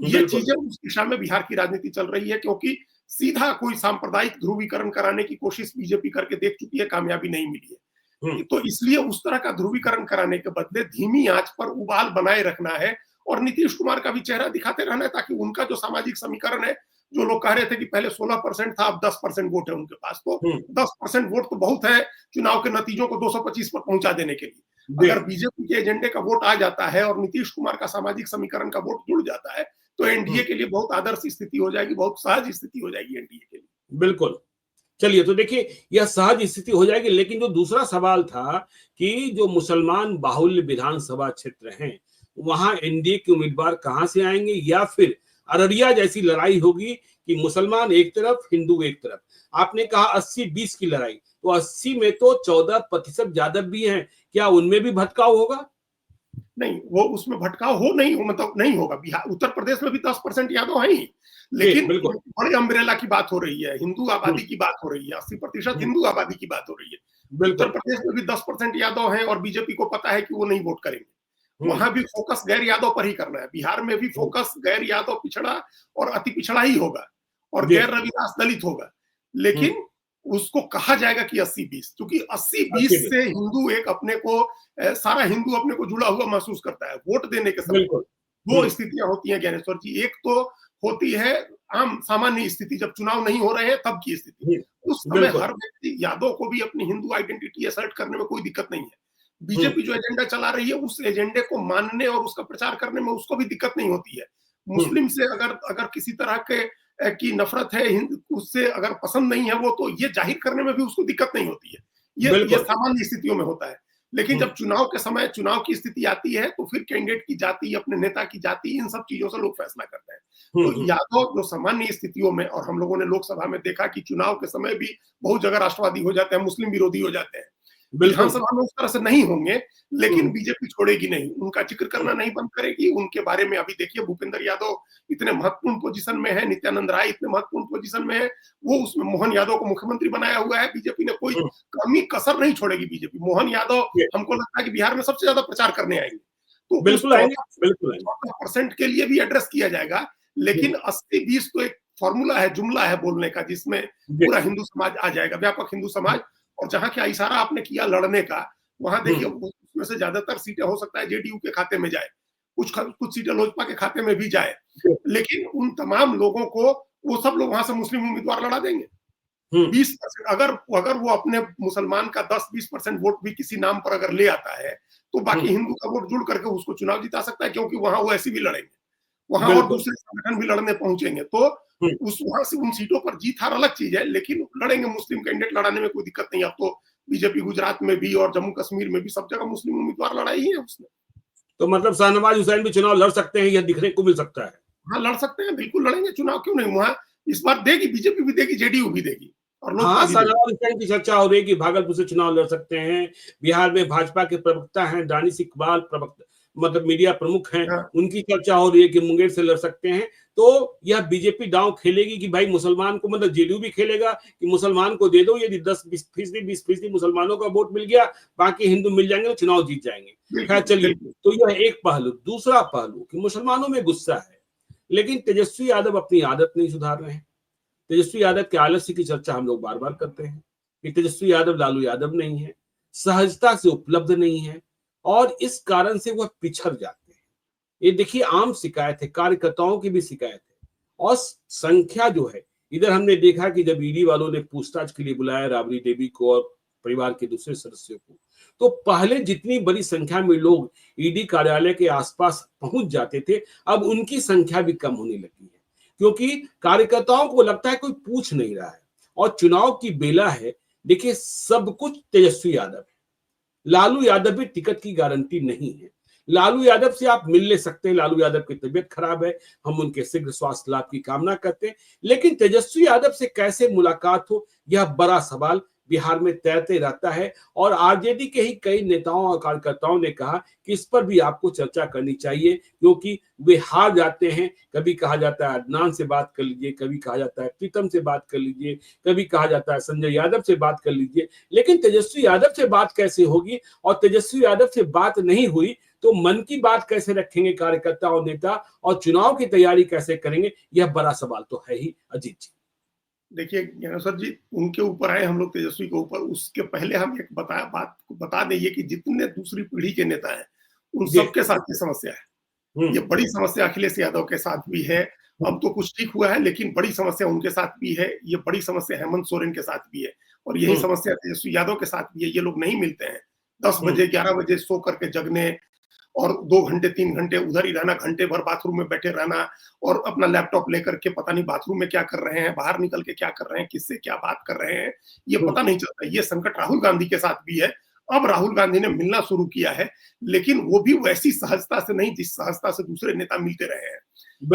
ये चीजें उस दिशा में बिहार की राजनीति चल रही है, क्योंकि सीधा कोई सांप्रदायिक ध्रुवीकरण कराने की कोशिश बीजेपी करके देख चुकी है, कामयाबी नहीं मिली है। तो इसलिए उस तरह का ध्रुवीकरण कराने के बदले धीमी आंच पर उबाल बनाए रखना है और नीतीश कुमार का भी चेहरा दिखाते रहना है, ताकि उनका जो सामाजिक समीकरण है, जो लोग कह रहे थे कि पहले 16% था, अब 10% वोट है उनके पास, तो 10% वोट तो बहुत है चुनाव के नतीजों को 225 पर पहुंचा देने के लिए। अगर बीजेपी के एजेंडे का वोट आ जाता है और नीतीश कुमार का सामाजिक समीकरण का वोट जुड़ जाता है, तो एनडीए के लिए बहुत आदर्श स्थिति हो जाएगी, बहुत सहज स्थिति हो जाएगी एनडीए के लिए। बिल्कुल। चलिए, तो देखिए यह सहज स्थिति हो जाएगी, लेकिन जो दूसरा सवाल था कि जो मुसलमान बाहुल्य विधानसभा क्षेत्र हैं, वहां एनडीए के उम्मीदवार कहां से आएंगे, या फिर अररिया जैसी लड़ाई होगी कि मुसलमान एक तरफ, हिंदू एक तरफ। आपने कहा 80-20 की लड़ाई, तो 80 में तो 14% यादव भी हैं, क्या उनमें भी भटकाव होगा? नहीं, वो उसमें भटकाव हो नहीं हो, मतलब नहीं होगा। बिहार, उत्तर प्रदेश में भी 10% यादव हैं ही, लेकिन बड़े अम्ब्रेला की बात हो रही है, हिंदू आबादी की बात हो रही है, 80% हिंदू आबादी की बात हो रही है। उत्तर प्रदेश में भी 10% यादव हैं और बीजेपी को पता है कि वो नहीं वोट करेंगे। वहां भी फोकस गैर यादव पर ही करना है। बिहार में भी फोकस गैर यादव, पिछड़ा और अति पिछड़ा ही होगा, और गैर रविदास दलित होगा। लेकिन उसको कहा जाएगा कि 80-20, क्योंकि 80-20 से हिंदू एक अपने को, सारा हिंदू अपने को जुड़ा हुआ महसूस करता है। वोट देने के समय दो स्थितियां होती हैं ज्ञानेश्वर जी। एक तो होती है आम सामान्य स्थिति, जब चुनाव नहीं हो रहे हैं तब की स्थिति। उस समय बिल्कुल। हर व्यक्ति, यादव को भी अपनी हिंदू आइडेंटिटी असर्ट करने में कोई दिक्कत नहीं है। हम्म। बीजेपी जो एजेंडा चला रही है उस एजेंडे को मानने और उसका प्रचार करने में उसको भी दिक्कत नहीं होती है। मुस्लिम से अगर अगर किसी तरह के की नफरत है, उससे अगर पसंद नहीं है वो, तो ये जाहिर करने में भी उसको दिक्कत नहीं होती है। ये बिल्कुल। सामान्य स्थितियों में होता है। लेकिन जब चुनाव के समय चुनाव की स्थिति आती है तो फिर कैंडिडेट की जाति, अपने नेता की जाति, इन सब चीजों से लोग फैसला करते हैं। तो यादव जो सामान्य स्थितियों में, और हम लोगों ने लोकसभा में देखा कि चुनाव के समय भी बहुत जगह राष्ट्रवादी हो जाते हैं, मुस्लिम विरोधी हो जाते हैं। विधानसभा में उस तरह से नहीं होंगे, लेकिन बीजेपी छोड़ेगी नहीं, उनका जिक्र करना नहीं बंद करेगी। उनके बारे में अभी देखिए, भूपेंद्र यादव इतने महत्वपूर्ण पोजीशन में है, नित्यानंद राय इतने महत्वपूर्ण पोजीशन में है, वो उसमें मोहन यादव को मुख्यमंत्री बनाया हुआ है। बीजेपी ने कोई कमी कसर नहीं छोड़ेगी। बीजेपी, मोहन यादव हमको लगता है कि बिहार में सबसे ज्यादा प्रचार करने आएंगे, तो बिल्कुल आएंगे, बिल्कुल 14% के लिए भी एड्रेस किया जाएगा। लेकिन 80-20 तो एक फॉर्मूला है, जुमला है बोलने का, जिसमें पूरा हिंदू समाज आ जाएगा, व्यापक हिंदू समाज। और जहां क्या इशारा आपने किया लड़ने का, वहां देखिए उसमें से ज्यादातर सीटें हो सकता है जेडीयू के खाते में जाए, कुछ सीटें लोजपा के खाते में भी जाए, लेकिन उन तमाम लोगों को वो सब लोग वहां से मुस्लिम उम्मीदवार लड़ा देंगे। 20%, अगर वो अपने मुसलमान का 10-20% वोट भी किसी नाम पर अगर ले आता है, तो बाकी हिंदू का वोट जुड़ करके उसको चुनाव जिता सकता है, क्योंकि वहां वो ऐसे भी लड़ेंगे, वहां और दूसरे संगठन भी लड़ने पहुंचेंगे। तो वहां से उन सीटों पर जीत हार अलग चीज है, लेकिन लड़ेंगे मुस्लिम कैंडिडेट, लड़ाने में कोई दिक्कत नहीं। अब तो बीजेपी गुजरात में भी और जम्मू कश्मीर में भी सब जगह मुस्लिम उम्मीदवार लड़ाई ही है उसने। तो मतलब शाहनवाज हुसैन भी चुनाव लड़ सकते हैं, यह दिखने को मिल सकता है। हाँ, लड़ सकते हैं, बिल्कुल लड़ेंगे चुनाव, क्यों नहीं। वहां इस बार देगी, बीजेपी भी देगी, जेडीयू भी देगी। और हाँ, शाहनवाज हुसैन की चर्चा हो रही है कि भागलपुर से चुनाव लड़ सकते हैं। बिहार में भाजपा के प्रवक्ता हैं दानिश इकबाल, प्रवक्ता मतलब मीडिया प्रमुख हैं, उनकी चर्चा हो रही है कि मुंगेर से लड़ सकते हैं। तो यह बीजेपी दांव खेलेगी कि भाई मुसलमान को, मतलब जेडीयू भी खेलेगा कि मुसलमान को दे दो, यदि 10-20% मुसलमानों का वोट मिल गया, बाकी हिंदू मिल जाएंगे तो चुनाव जीत जाएंगे। खैर चलिए, तो यह एक पहलू। दूसरा पहलू कि मुसलमानों में गुस्सा है, लेकिन तेजस्वी यादव अपनी आदत नहीं सुधार रहे हैं। तेजस्वी यादव के आलस्य की चर्चा हम लोग बार बार करते हैं कि तेजस्वी यादव लालू यादव नहीं है, सहजता से उपलब्ध नहीं है, और इस कारण से वह पिछड़ जाते हैं। ये देखिए आम शिकायत है, कार्यकर्ताओं की भी शिकायत है। और संख्या जो है, इधर हमने देखा कि जब ईडी वालों ने पूछताछ के लिए बुलाया राबड़ी देवी को और परिवार के दूसरे सदस्यों को, तो पहले जितनी बड़ी संख्या में लोग ईडी कार्यालय के आसपास पहुंच जाते थे, अब उनकी संख्या भी कम होने लगी है, क्योंकि कार्यकर्ताओं को लगता है कोई पूछ नहीं रहा है। और चुनाव की बेला है, देखिए सब कुछ तेजस्वी यादव है, लालू यादव भी टिकट की गारंटी नहीं है। लालू यादव से आप मिल ले सकते हैं, लालू यादव की तबीयत खराब है, हम उनके शीघ्र स्वास्थ्य लाभ की कामना करते हैं, लेकिन तेजस्वी यादव से कैसे मुलाकात हो, यह बड़ा सवाल बिहार में तैरते रहता है। और आरजेडी के ही कई नेताओं और कार्यकर्ताओं ने कहा कि इस पर भी आपको चर्चा करनी चाहिए, क्योंकि वे हार जाते हैं। कभी कहा जाता है अदनान से बात कर लीजिए, कभी कहा जाता है प्रीतम से बात कर लीजिए, कभी कहा जाता है संजय यादव से बात कर लीजिए, लेकिन तेजस्वी यादव से बात कैसे होगी? और तेजस्वी यादव से बात नहीं हुई तो मन की बात कैसे रखेंगे कार्यकर्ता और नेता, और चुनाव की तैयारी कैसे करेंगे? यह बड़ा सवाल तो है ही। अजीत जी, देखिए ज्ञानेश्वर जी, उनके ऊपर आए हम लोग तेजस्वी के ऊपर, उसके पहले हम एक बात बता देंगे कि जितने दूसरी पीढ़ी के नेता हैं उन सबके साथ ये समस्या है। ये बड़ी समस्या अखिलेश यादव के साथ भी है। अब तो कुछ ठीक हुआ है, लेकिन बड़ी समस्या उनके साथ भी है। ये बड़ी समस्या हेमंत सोरेन के साथ भी है, और यही समस्या तेजस्वी यादव के साथ भी है। ये लोग नहीं मिलते हैं, 10 बजे 11 बजे सो करके जगने और 2 घंटे 3 घंटे उधर ही रहना, घंटे भर बाथरूम में बैठे रहना, और अपना लैपटॉप लेकर के पता नहीं बाथरूम में क्या कर रहे हैं, बाहर निकल के क्या कर रहे हैं, किससे क्या बात कर रहे हैं, ये पता नहीं चलता। ये संकट राहुल गांधी के साथ भी है। अब राहुल गांधी ने मिलना शुरू किया है, लेकिन वो भी वैसी सहजता से नहीं जिस सहजता से दूसरे नेता मिलते रहे हैं।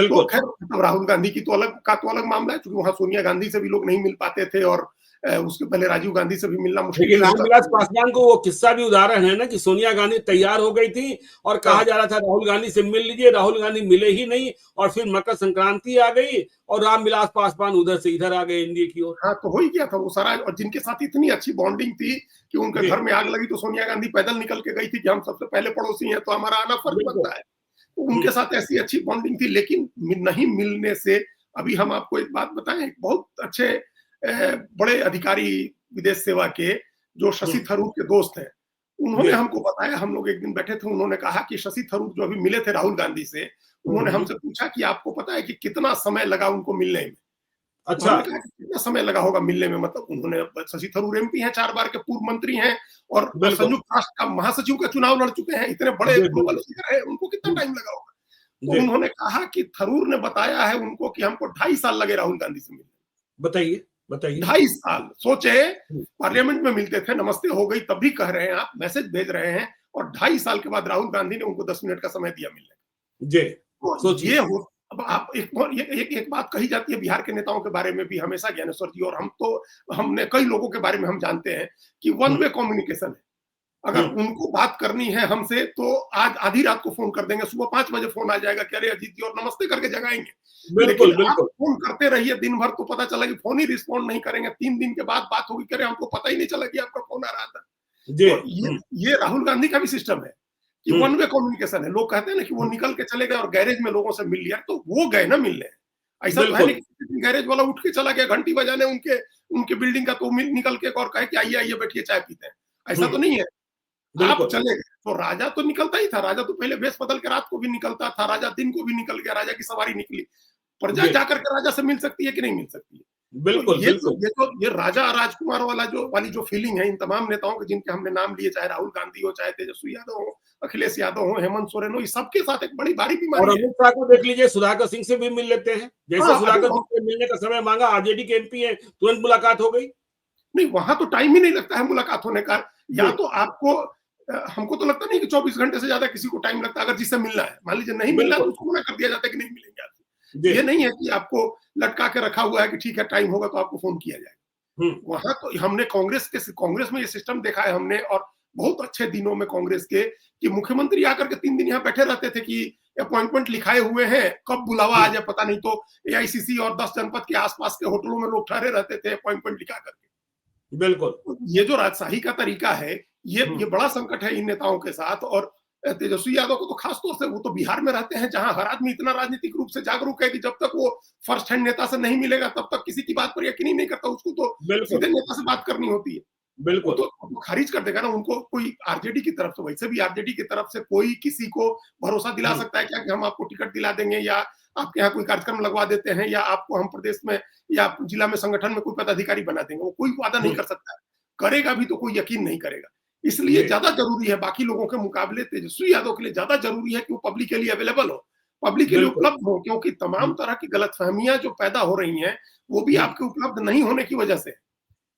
तो खैर, मतलब राहुल गांधी की तो अलग मामला है, क्योंकि वहां सोनिया गांधी से भी लोग नहीं मिल पाते थे, और उसके पहले राजीव गांधी से भी मिलना मुश्किल। लेकिन रामविलास पासवान को वो किस्सा भी उदाहरण है ना कि सोनिया गांधी तैयार हो गई थी और कहा जा रहा था राहुल गांधी से मिल लीजिए, राहुल गांधी मिले ही नहीं, और फिर मकर संक्रांति आ गई और रामविलास पासवान उधर से इधर आ गए इंडिया की ओर। हाँ, तो हो ही गया था वो सारा। और जिनके साथ इतनी अच्छी बॉन्डिंग थी कि उनके घर में आग लगी तो सोनिया गांधी पैदल निकल के गई थी कि हम सबसे पहले पड़ोसी हैं, तो हमारा आना फर्ज बनता है। तो उनके साथ ऐसी अच्छी बॉन्डिंग थी, लेकिन नहीं मिलने से, अभी हम आपको एक बात बताएं, बहुत अच्छे बड़े अधिकारी विदेश सेवा के जो शशि थरूर के दोस्त हैं, उन्होंने हमको बताया, हम लोग एक दिन बैठे थे, उन्होंने कहा कि शशि थरूर जो अभी मिले थे राहुल गांधी से, उन्होंने हमसे पूछा कि आपको पता है कि कितना समय लगा उनको मिलने में? अच्छा। हमने कहा कि कितना समय लगा होगा मिलने में, मतलब उन्होंने, शशि थरूर एमपी हैं, 4 बार के पूर्व मंत्री हैं और संयुक्त राष्ट्र का महासचिव का चुनाव लड़ चुके हैं, इतने बड़े ग्लोबल फिगर है, उनको कितना टाइम लगा होगा? तो उन्होंने कहा कि थरूर ने बताया है उनको कि हमको 2.5 साल लगे राहुल गांधी से मिलने। बताइए, बताइए। 2.5 साल सोचे, पार्लियामेंट में मिलते थे, नमस्ते हो गई, तब भी कह रहे हैं आप, मैसेज भेज रहे हैं, और 2.5 साल के बाद राहुल गांधी ने उनको 10 मिनट का समय दिया मिलने। जी, तो ये हो, अब आप एक बात कही जाती है बिहार के नेताओं के बारे में भी हमेशा, ज्ञानेश्वर जी, और हमने कई लोगों के बारे में हम जानते हैं कि वन वे कम्युनिकेशन है। अगर उनको बात करनी है हमसे तो आज आधी रात को फोन कर देंगे, सुबह 5 बजे फोन आ जाएगा कि अरे अजीत जी, और नमस्ते करके जगाएंगे। लेकिन आप फोन करते रहिए दिन भर, तो पता चला कि फोन ही रिस्पॉन्ड नहीं करेंगे, 3 दिन के बाद बात होगी, करे हमको पता ही नहीं चला कि आपका फोन आ रहा था। तो ये राहुल गांधी का भी सिस्टम है कि वन वे कम्युनिकेशन है। लोग कहते हैं ना कि वो निकल के चले गए और गैरेज में लोगों से मिल लिया, तो वो गए ना मिलने। ऐसा तो है नहीं कि गैरेज वाला उठ के चला गया घंटी बजाने उनके बिल्डिंग का, तो निकल के और कहे कि आइए आइए बैठिए चाय पीते हैं, ऐसा तो नहीं है। आप चले गए, तो राजा तो निकलता ही था, राजा तो पहले वेश बदल के रात को भी निकलता था, राजा दिन को भी निकल गया, राजा की सवारी निकली। प्रजा जाकर के राजा से मिल सकती है कि नहीं मिल सकती है? बिल्कुल, तो ये राजा राजकुमार वाली जो फीलिंग है इन तमाम नेताओं के, जिनके हमने नाम लिए, चाहे राहुल गांधी हो, चाहे तेजस्वी यादव हो, अखिलेश यादव हो, हेमंत सोरेन हो, ये सबके साथ एक बड़ी भारी बीमारी है। और अमित शाह को देख लीजिए, सुधाकर सिंह से भी मिल लेते हैं, जैसे सुधाकर सिंह से मिलने का समय मांगा, आरजेडी के एमपी है, तुरंत मुलाकात हो गई। नहीं, वहां तो टाइम ही नहीं लगता है मुलाकात होने का, या तो आपको, हमको तो लगता नहीं कि 24 घंटे से ज्यादा किसी को टाइम लगता है। अगर जिससे मिलना है, मान लीजिए नहीं मिलना, तो उसको मना कर दिया जाता है कि नहीं मिलेंगे आपसे। ये नहीं है कि आपको लटका के रखा हुआ है कि ठीक है टाइम होगा तो आपको फोन किया जाएगा। वहां तो हमने कांग्रेस में ये सिस्टम देखा है हमने, और बहुत अच्छे दिनों में कांग्रेस के, कि मुख्यमंत्री आकर के 3 दिन यहाँ बैठे रहते थे कि अपॉइंटमेंट लिखाए हुए हैं, कब बुलावा आ जाए पता नहीं, तो एआईसीसी और 10 जनपद के आसपास के होटलों में लोग ठहरे रहते थे अपॉइंटमेंट लिखा करके। बिल्कुल, ये जो राजशाही का तरीका है, ये बड़ा संकट है इन नेताओं के साथ। और तेजस्वी यादव को तो खास तौर से, वो तो बिहार में रहते हैं जहां हर आदमी इतना राजनीतिक रूप से जागरूक है कि जब तक वो फर्स्ट हैंड नेता से नहीं मिलेगा तब तक किसी की बात पर यकीन ही नहीं करता, उसको तो सीधे नेता से बात करनी होती है। बिल्कुल, तो खारिज कर देगा ना उनको कोई आरजेडी की तरफ से। वैसे भी आरजेडी की तरफ से कोई किसी को भरोसा दिला सकता है क्या कि हम आपको टिकट दिला देंगे, या आपके यहाँ कोई कार्यक्रम लगवा देते हैं, या आपको हम प्रदेश में या जिला में संगठन में कोई पदाधिकारी बना देंगे? वो कोई वादा नहीं कर सकता है, करेगा भी तो कोई यकीन नहीं करेगा। इसलिए ज्यादा जरूरी है, बाकी लोगों के मुकाबले तेजस्वी यादव के लिए ज्यादा जरूरी है कि वो पब्लिक के लिए अवेलेबल हो, पब्लिक के लिए उपलब्ध हो, क्योंकि तमाम तरह की गलतफहमियां जो पैदा हो रही हैं वो भी आपके उपलब्ध नहीं होने की वजह से।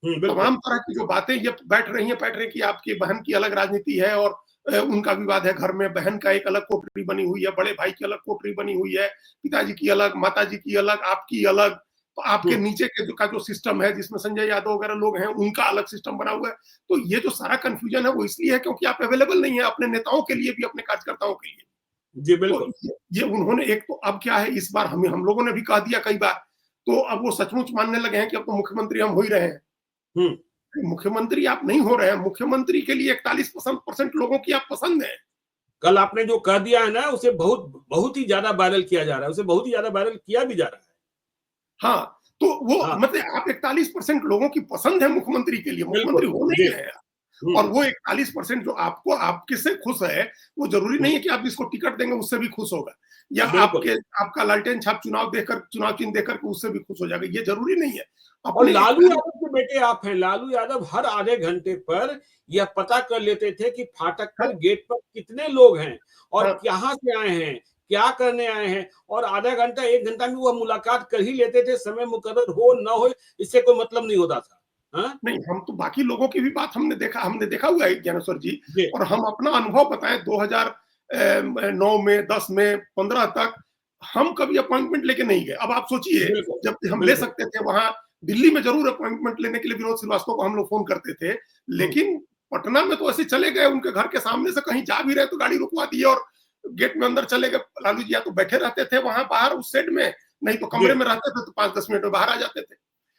तमाम तरह की जो बातें ये बैठ रही हैं कि आपकी बहन की अलग राजनीति है और उनका विवाद है घर में, बहन का एक अलग कोठरी बनी हुई है, बड़े भाई की अलग कोठरी बनी हुई है, पिताजी की अलग, माताजी की अलग, आपकी अलग, तो आपके नीचे के का जो सिस्टम है जिसमें संजय यादव वगैरह लोग हैं उनका अलग सिस्टम बना हुआ है। तो ये जो सारा कंफ्यूजन है वो इसलिए है क्योंकि आप अवेलेबल नहीं है अपने नेताओं के लिए भी, अपने कार्यकर्ताओं के लिए। जी बिल्कुल। तो ये उन्होंने एक, तो अब क्या है, इस बार हम लोगों ने भी कह दिया कई बार, तो अब वो सचमुच मानने लगे हैं कि अब तो मुख्यमंत्री हम हो ही रहे हैं। मुख्यमंत्री आप नहीं हो रहे हैं, मुख्यमंत्री के लिए 41% लोगों की आप पसंद है। कल आपने जो कह दिया है ना, उसे बहुत ही ज्यादा वायरल किया जा रहा है, उसे बहुत ही ज्यादा वायरल किया भी जा रहा है। हाँ, तो वो मतलब आप 41% लोगों की पसंद है मुख्यमंत्री के लिए, मुख्यमंत्री हो नहीं रहे हैं। और वो 41% जो आपको आपके से खुश है, वो जरूरी नहीं है कि आप जिसको टिकट देंगे उससे भी खुश होगा, या आपका लालटेन छाप चुनाव चिन्ह देकर के उससे भी खुश हो जाएगा, ये जरूरी नहीं है। और लालू यादव के बेटे आप हैं, लालू यादव हर आधे घंटे पर यह पता कर लेते थे कि फाटक पर गेट पर कितने लोग हैं और कहां से आए हैं, क्या करने आए हैं, और आधा घंटा 1 घंटा में वह मुलाकात कर ही लेते थे। समय मुकर्रर हो न हो इससे कोई मतलब नहीं होता था। नहीं, हम तो बाकी लोगों की भी बात हमने देखा हुआ है ज्ञानेश्वर जी, और हम अपना अनुभव बताएं, 2009 में, 10 में, 15 तक हम कभी अपॉइंटमेंट लेके नहीं गए। अब आप सोचिए, जब हम ले सकते थे, वहां दिल्ली में जरूर अपॉइंटमेंट लेने के लिए विनोद श्रीवास्तव को हम लोग फोन करते थे, लेकिन पटना में तो ऐसे चले गए, उनके घर के सामने से कहीं जा भी रहे तो गाड़ी रुकवा दी और गेट में अंदर चले गए। लालू जी या तो बैठे रहते थे वहां बाहर उस शेड में, नहीं तो कमरे में रहते थे, तो 5-10 मिनट में बाहर आ जाते थे।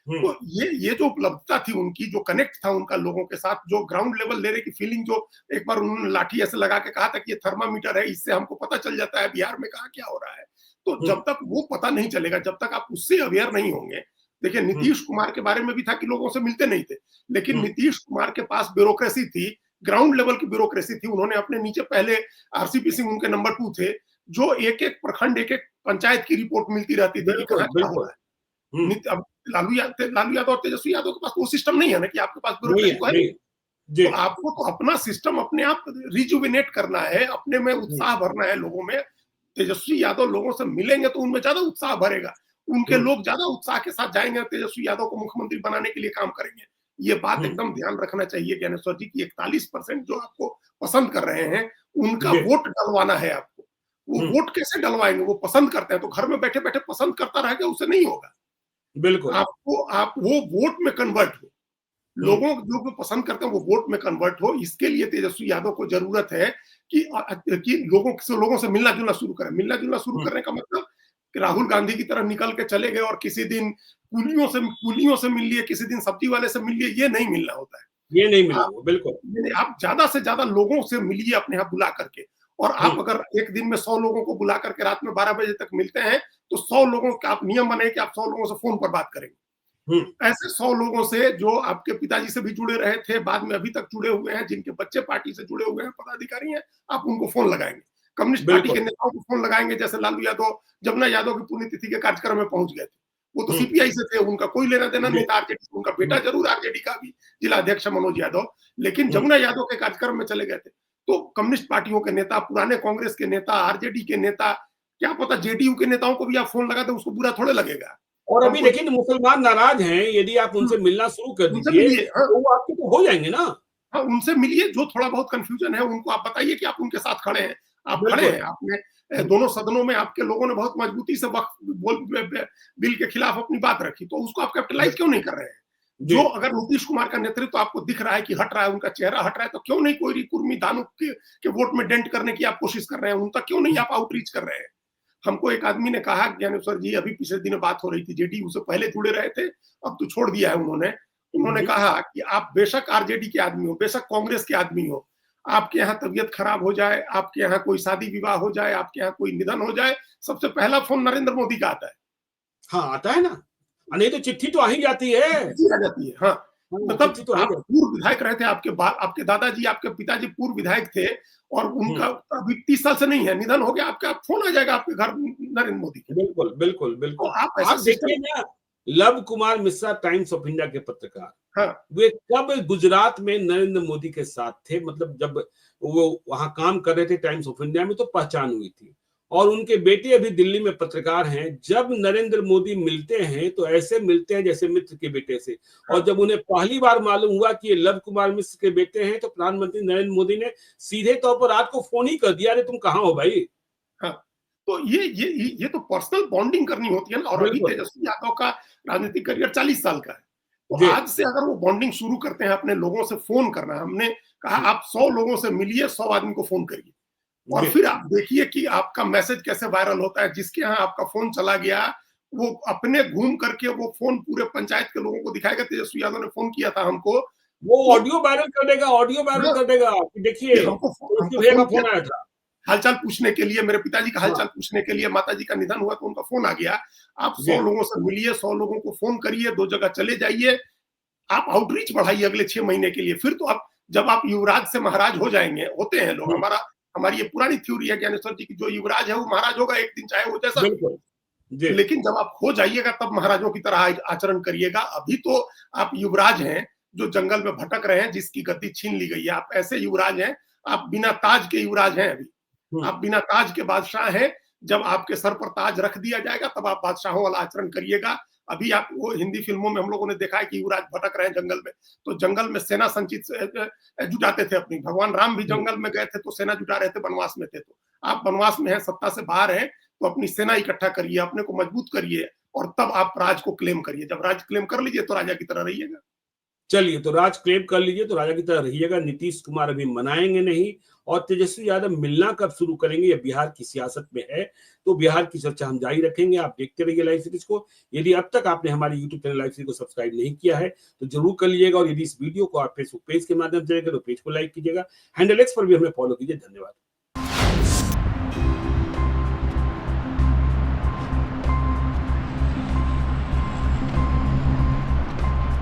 तो ये जो उपलब्धता थी उनकी, जो कनेक्ट था उनका लोगों के साथ, जो ग्राउंड लेवल लेने की फीलिंग, जो एक बार उन्होंने लाठी ऐसे लगा के कहा था कि ये थर्मामीटर है, इससे हमको पता चल जाता है बिहार में कहाँ क्या हो रहा है। तो जब तक वो पता नहीं चलेगा, जब तक आप उससे अवेयर नहीं होंगे, देखिए नीतीश कुमार के बारे में भी था कि लोगों से मिलते नहीं थे, लेकिन नीतीश कुमार के पास ब्यूरोक्रेसी थी ग्राउंड लेवल की ब्यूरोक्रेसी थी। उन्होंने अपने नीचे पहले आरसीपी सिंह उनके नंबर 2 थे, जो एक-एक प्रखंड, एक-एक पंचायत की रिपोर्ट मिलती रहती थी कि बिल्कुल, कहाँ क्या हो बिल्कुल। रहा है। अब लालू यादव और तेजस्वी यादव के पास वो सिस्टम नहीं है ना कि आपके पास नहीं ब्यूरोक्रेसी है, तो है। नहीं। तो जी। आपको तो अपना सिस्टम अपने आप रिजुविनेट करना है, अपने में उत्साह भरना है लोगों में। तेजस्वी यादव लोगों से मिलेंगे तो उनमें ज्यादा उत्साह भरेगा, उनके लोग ज्यादा उत्साह के साथ जाएंगे, तेजस्वी यादव को मुख्यमंत्री बनाने के लिए काम करेंगे। ये बात एकदम ध्यान रखना चाहिए ज्ञानेश्वर जी की 41% जो आपको पसंद कर रहे हैं, उनका जी। वोट डलवाना है आपको। वो हुँ, वोट कैसे डलवाएंगे? वो पसंद करते हैं तो घर में बैठे बैठे पसंद करता रहेगा, उससे नहीं होगा। बिल्कुल। आपको आप वो वोट में कन्वर्ट हो, हुँ, लोगों जो भी पसंद करते हैं वो वोट में कन्वर्ट हो। इसके लिए तेजस्वी यादव को जरूरत है कि लोगों से मिलना जुलना शुरू करें। मिलना जुलना शुरू हुँ। करने का मतलब कि राहुल गांधी की तरह निकल के चले गए और किसी दिन कुलियों से मिल लिए, किसी दिन सब्जी वाले से मिल लिए, ये नहीं मिलना होता है। ये नहीं मिला आप वो, बिल्कुल। आप ज्यादा से ज्यादा लोगों से मिलिए अपने यहाँ बुला करके। और हुँ, आप अगर एक दिन में 100 लोगों को बुला करके रात में 12 बजे तक मिलते हैं, तो 100 लोगों का आप नियम बनाए कि आप 100 लोगों से फोन पर बात करेंगे। हुँ। ऐसे 100 लोगों से जो आपके पिताजी से भी जुड़े रहे थे, बाद में अभी तक जुड़े हुए हैं, जिनके बच्चे पार्टी से जुड़े हुए हैं, पदाधिकारी हैं, आप उनको फोन लगाएंगे। कम्युनिस्ट पार्टी के बिल्कुल। नेताओं को फोन लगाएंगे, जैसे लालू यादव जमुना यादव की पुण्यतिथि के कार्यक्रम में पहुंच गए थे। वो तो हुँ, सीपीआई से थे, उनका कोई लेना देना जी। नहीं था आरजेडी से। उनका बेटा हुँ, जरूर आरजेडी का भी जिला अध्यक्ष है मनोज यादव, लेकिन हुँ। जमुना यादव के कार्यक्रम में चले गए थे। तो कम्युनिस्ट पार्टियों के नेता, पुराने कांग्रेस के नेता, आरजेडी के नेता, क्या पता जेडीयू के नेताओं को भी आप फोन लगा दें, उसको बुरा थोड़े लगेगा। और अभी हमको देखिए मुसलमान नाराज़ हैं, यदि आप उनसे मिलना शुरू कर उनसे दीजिए, मिलिए। हाँ, तो वो आपके तो हो जाएँगे ना। हाँ, उनसे मिलिए। जो थोड़ा बहुत कन्फ्यूजन है उनको आप बताइए कि आप उनके साथ खड़े हैं। आप खड़े बिल्कुल। हैं, आपने हुँ, दोनों सदनों में आपके लोगों ने बहुत मजबूती से बिल के खिलाफ अपनी बात रखी, तो उसको आप कैपिटलाइज क्यों नहीं कर रहे हैं? जी। जो अगर नीतीश कुमार का नेतृत्व आपको दिख रहा है कि हट रहा है, उनका चेहरा हट रहा है, तो क्यों नहीं कोई कुर्मी दानव के वोट में डेंट करने की आप कोशिश कर रहे हैं? उनका क्यों नहीं आप आउटरीच कर रहे हैं? हमको एक आदमी ने कहा, ज्ञानेश्वर जी, अभी पिछले दिनों बात हो रही थी, जेडीयू से पहले जुड़े रहे थे, अब तो छोड़ दिया है उन्होंने। उन्होंने हुँ, कहा कि आप बेशक आरजेडी के आदमी हो, बेशक कांग्रेस के आदमी हो, आपके यहाँ तबीयत खराब हो जाए, आपके यहाँ कोई शादी विवाह हो जाए, आपके यहाँ कोई निधन हो जाए, सबसे पहला फोन नरेंद्र मोदी का आता है। हाँ, आता है ना। नहीं तो चिट्ठी तो आ ही जाती है। चिट्ठी आ जाती है। हाँ, हाँ, मतलब चिट्ठी तो आ ही आप जाती पूर्व विधायक रहे थे, आपके दादाजी, आपके पिताजी पूर्व विधायक थे, और है। हुँ, उनका अभी 30 साल से नहीं है, निधन हो गया, आपका फोन आ जाएगा आपके घर नरेंद्र मोदी के। बिल्कुल, बिल्कुल, तो बिल्कुल। आप ऐसा आप सिस्टम। देखिए ना, love Kumar Mishra times of India के पत्रकार, हाँ, वे कब गुजरात में नरेंद्र मोदी के साथ थे, मतलब जब वो वहां काम कर रहे थे टाइम्स ऑफ इंडिया में, तो पहचान हुई थी। और उनके बेटे अभी दिल्ली में पत्रकार हैं। जब नरेंद्र मोदी मिलते हैं तो ऐसे मिलते हैं जैसे मित्र के बेटे से। हाँ, और जब उन्हें पहली बार मालूम हुआ कि ये लव कुमार मिश्र के बेटे हैं, तो प्रधानमंत्री नरेंद्र मोदी ने सीधे तौर पर रात को फोन ही कर दिया, अरे तुम कहाँ हो भाई। हाँ। तो ये तो पर्सनल बॉन्डिंग करनी होती है ना। और अभी बिल्कुल। तेजस्वी यादव का राजनीतिक करियर 40 साल का है। तो जी। आज से अगर वो बॉन्डिंग शुरू करते हैं, अपने लोगों से फोन करना, हमने कहा आप 100 लोगों से मिलिए, 100 आदमी को फोन करिए, और जी। फिर आप देखिए कि आपका मैसेज कैसे वायरल होता है। जिसके यहाँ आपका फोन चला गया, वो अपने घूम करके वो फोन पूरे पंचायत के लोगों को दिखाएगा, तेजस्वी यादव ने फोन किया था हमको। वो तो ऑडियो वायरल कर देगा, ऑडियो वायरल हाँ, कर देगा कि कि देखिए तुलसी हमको भैया का फोन किया फोन आया था था। हालचाल पूछने के लिए, मेरे पिताजी का हाँ, हालचाल पूछने के लिए, माताजी का निधन हुआ तो उनका फोन आ गया। आप 100 जी, लोगों से मिलिए, 100 लोगों को फोन करिए, 2 जगह चले जाइए, आप आउटरीच बढ़ाइए अगले 6 महीने के लिए। फिर तो आप, जब आप युवराज से महाराज हो जाएंगे, होते हैं लोग, हुँ, हमारी ये पुरानी थ्योरी है ज्ञानेश्वर जी की, जो युवराज है वो महाराज होगा एक दिन, चाहे वो जैसा भी हो। बिल्कुल, जी, लेकिन जब आप हो जाइएगा तब महाराजों की तरह आचरण करिएगा। अभी तो आप युवराज हैं जो जंगल में भटक रहे हैं, जिसकी गद्दी छीन ली गई है। आप ऐसे युवराज हैं, आप बिना ताज के युवराज हैं अभी। हुँ, आप बिना ताज के बादशाह हैं। जब आपके सर पर ताज रख दिया जाएगा तब आप बादशाहों वाला आचरण करिएगा। अभी आप वो हिंदी फिल्मों में हम लोगों ने देखा है कि युवराज भटक रहे हैं जंगल में, तो जंगल में सेना संचित जुटाते थे अपनी। भगवान राम भी हुँ। जंगल में गए थे तो सेना जुटा रहे थे, वनवास में थे। तो आप वनवास में हैं, सत्ता से बाहर हैं, तो अपनी सेना इकट्ठा करिए, अपने को मजबूत करिए, और तब आप राज को क्लेम करिए। जब राज क्लेम कर लीजिए तो राजा की तरह रहिएगा। चलिए, तो राज क्लेम कर लीजिए तो राजा की तरह रहिएगा। नीतीश कुमार अभी मनाएँगे नहीं, और तेजस्वी यादव मिलना कब शुरू करेंगे, ये बिहार की सियासत में है। तो बिहार की चर्चा हम जारी रखेंगे। आप देखते रहिए लाइव सीरीज को। यदि अब तक आपने हमारे यूट्यूब चैनल लाइव सीरीज को सब्सक्राइब नहीं किया है, तो जरूर कर लीजिएगा। और यदि इस वीडियो को आप फेसबुक पेज के माध्यम से देखें तो पेज को लाइक कीजिएगा। हैंडल एक्स पर भी हमें फॉलो कीजिए। धन्यवाद।